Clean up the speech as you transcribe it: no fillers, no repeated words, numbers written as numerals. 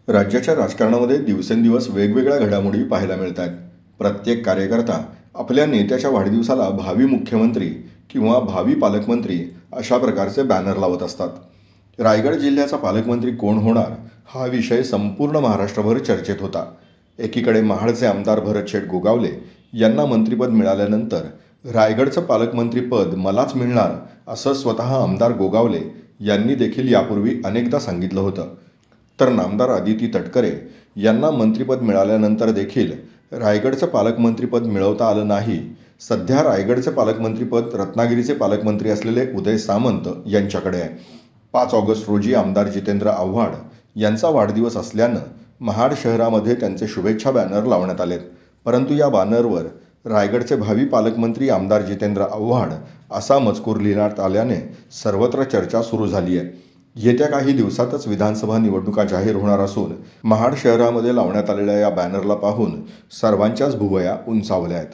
राज्याच्या राजकारणामध्ये दिवसेंदिवस वेगवेगळ्या घडामोडी पाहायला मिळत आहेत. प्रत्येक कार्यकर्ता आपल्या नेत्याच्या वाढदिवसाला भावी मुख्यमंत्री किंवा भावी पालकमंत्री अशा प्रकारचे बॅनर लावत असतात. रायगड जिल्ह्याचा पालकमंत्री कोण होणार हा विषय संपूर्ण महाराष्ट्रभर चर्चेत होता. एकीकडे महाडचे आमदार भरतशेठ गोगावले यांना मंत्रिपद मिळाल्यानंतर रायगडचं पालकमंत्रीपद मलाच मिळणार असं स्वतः आमदार गोगावले यांनी देखील यापूर्वी अनेकदा सांगितलं होतं. तर नामदार अदिती तटकरे यांना मंत्रिपद मिळाल्यानंतर देखील रायगडचं पालकमंत्रीपद मिळवता आलं नाही. सध्या रायगडचे पालकमंत्रीपद रत्नागिरीचे पालकमंत्री असलेले उदय सामंत यांच्याकडे आहे. 5 ऑगस्ट रोजी आमदार जितेंद्र आव्हाड यांचा वाढदिवस असल्यानं महाड शहरामध्ये त्यांचे शुभेच्छा बॅनर लावण्यात आलेत. परंतु या बॅनरवर रायगडचे भावी पालकमंत्री आमदार जितेंद्र आव्हाड असा मजकूर लिहिण्यात आल्याने सर्वत्र चर्चा सुरू झाली आहे. येत्या काही दिवसातच विधानसभा निवडणुका जाहीर होणार असून महाड शहरामध्ये लावण्यात आलेल्या या बॅनरला पाहून सर्वांच्याच भुवया उंचावल्या आहेत.